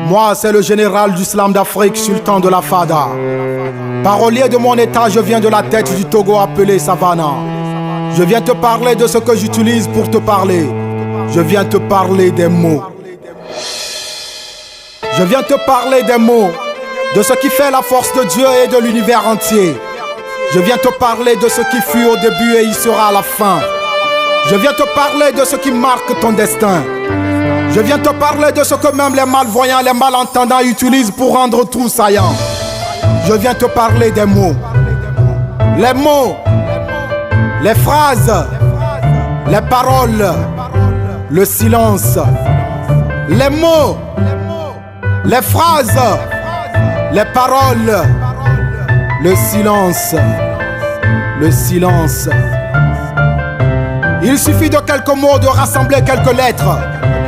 Moi, c'est le général du slam d'Afrique, sultan de la Fada. Parolier de mon état, je viens de la tête du Togo appelé Savannah. Je viens te parler de ce que j'utilise pour te parler. Je viens te parler des mots. Je viens te parler des mots, de ce qui fait la force de Dieu et de l'univers entier. Je viens te parler de ce qui fut au début et il sera à la fin. Je viens te parler de ce qui marque ton destin. Je viens te parler de ce que même les malvoyants, les malentendants utilisent pour rendre tout saillant. Je viens te parler des mots. Les mots, les phrases, les paroles, le silence. Les mots, les phrases, les paroles, le silence. Le silence. Il suffit de quelques mots de rassembler quelques lettres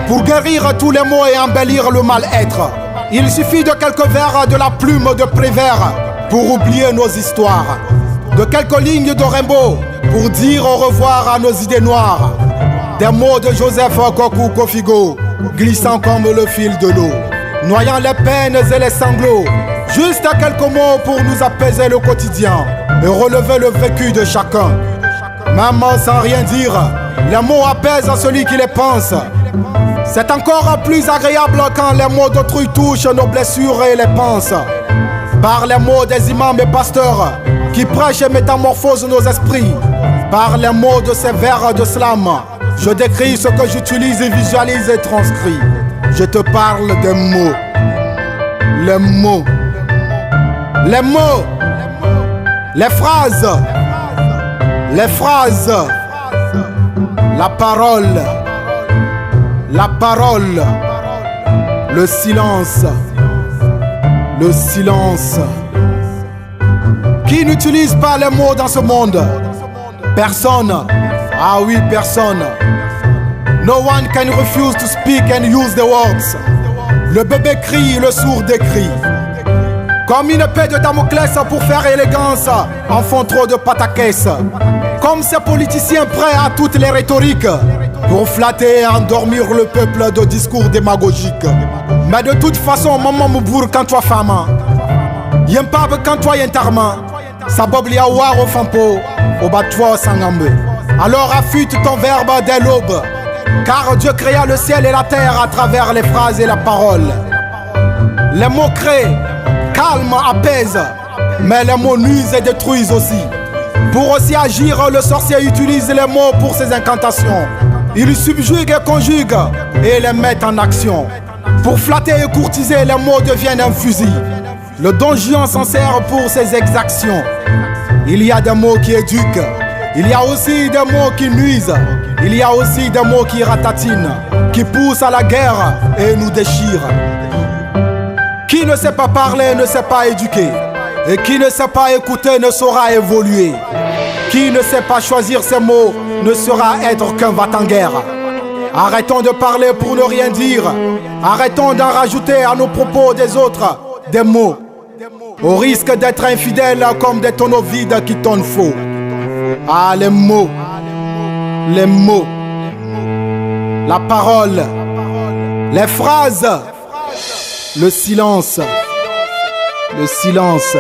pour guérir tous les maux et embellir le mal-être. Il suffit de quelques vers de la plume de Prévert pour oublier nos histoires. De quelques lignes de Rimbaud pour dire au revoir à nos idées noires. Des mots de Joseph Kokou Kofigo glissant comme le fil de l'eau, noyant les peines et les sanglots. Juste quelques mots pour nous apaiser le quotidien et relever le vécu de chacun. Même sans rien dire, les mots apaisent celui qui les pense. C'est encore plus agréable quand les mots d'autrui touchent nos blessures et les pensent. Par les mots des imams et pasteurs qui prêchent et métamorphosent nos esprits. Par les mots de ces vers de slam, je décris ce que j'utilise et visualise et transcris. Je te parle des mots. Les mots. Les mots. Les phrases. Les phrases. La parole. La parole. Le silence. Le silence. Qui n'utilise pas les mots dans ce monde? Personne. Ah oui, personne. No one can refuse to speak and use the words. Le bébé crie, le sourd décrit. Comme une épée de Damoclès pour faire élégance, en font trop de pataquès. Comme ces politiciens prêts à toutes les rhétoriques pour flatter et endormir le peuple de discours démagogiques. Mais de toute façon, maman Moubour quand toi femme, Yempab quand toi yentarma, Sabob liawa au fampo, au batwa sangambe. Alors affûte ton verbe dès l'aube, car Dieu créa le ciel et la terre à travers les phrases et la parole. Les mots créent, calment, apaisent, mais les mots nuisent et détruisent aussi. Pour aussi agir, le sorcier utilise les mots pour ses incantations. Il subjugue et conjugue et les met en action. Pour flatter et courtiser, les mots deviennent un fusil. Le don Juan s'en sert pour ses exactions. Il y a des mots qui éduquent. Il y a aussi des mots qui nuisent. Il y a aussi des mots qui ratatinent, qui poussent à la guerre et nous déchirent. Qui ne sait pas parler ne sait pas éduquer. Et qui ne sait pas écouter ne saura évoluer. Qui ne sait pas choisir ses mots ne saura être qu'un va-t-en-guerre. Arrêtons de parler pour ne rien dire. Arrêtons d'en rajouter à nos propos des autres des mots, au risque d'être infidèles comme des tonneaux vides qui tonnent faux. Ah, les mots, les mots, la parole, les phrases, le silence, le silence.